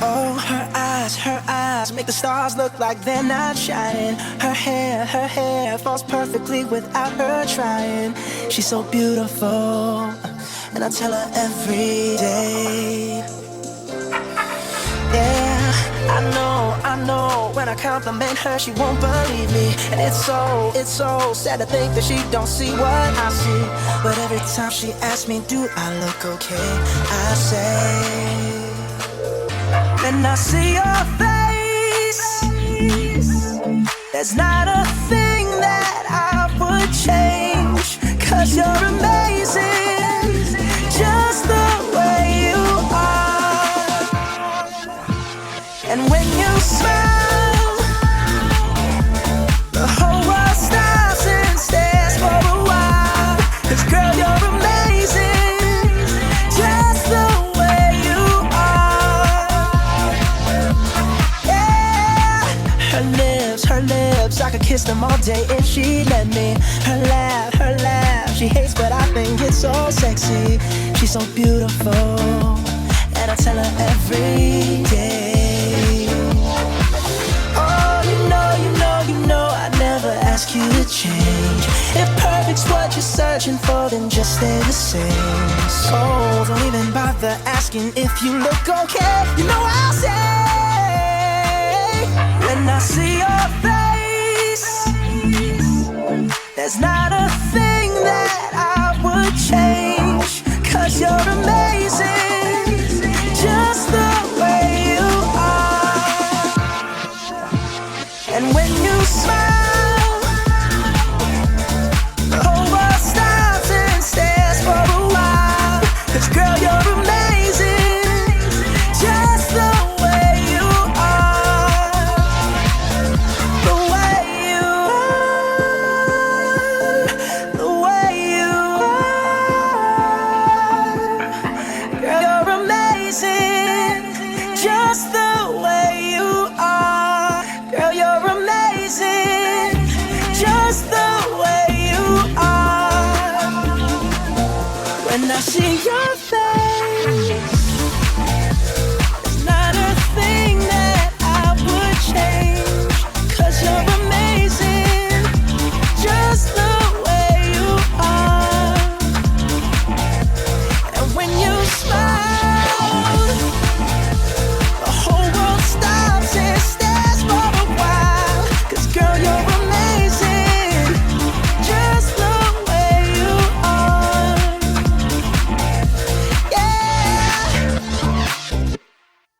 Oh, her eyes make the stars look like they're not shining. Her hair falls perfectly without her trying. She's so beautiful, and I tell her every day. Yeah, I know, when I compliment her, she won't believe me. And it's so sad to think that she don't see what I see. But every time she asks me, do I look okay, I say, when I see your face, there's not a thing that I would change. 'Cause you're amazing, just the way you are. And when you smile, the whole world stops and stares for a while. 'Cause girl, you're amazing, just the way you are. Yeah, her lips, I could kiss them all day if she let me. Her laugh, she hates but I think it's so sexy. She's so beautiful, and I tell her every day. Oh, you know I'd never ask you to change. If perfect's what you're searching for, then just stay the same. So don't even bother asking if you look okay. You know I'll say, when I see your face, there's not a thing that I would change. 'Cause you're amazing, just the way you are. And when you smile, the whole world stops and stares for a while. 'Cause girl, you're amazing, just the way you are. The way you are, the way you are. Girl, you're amazing, just the way you are. Girl, you're amazing, just the way you are. When I see your face,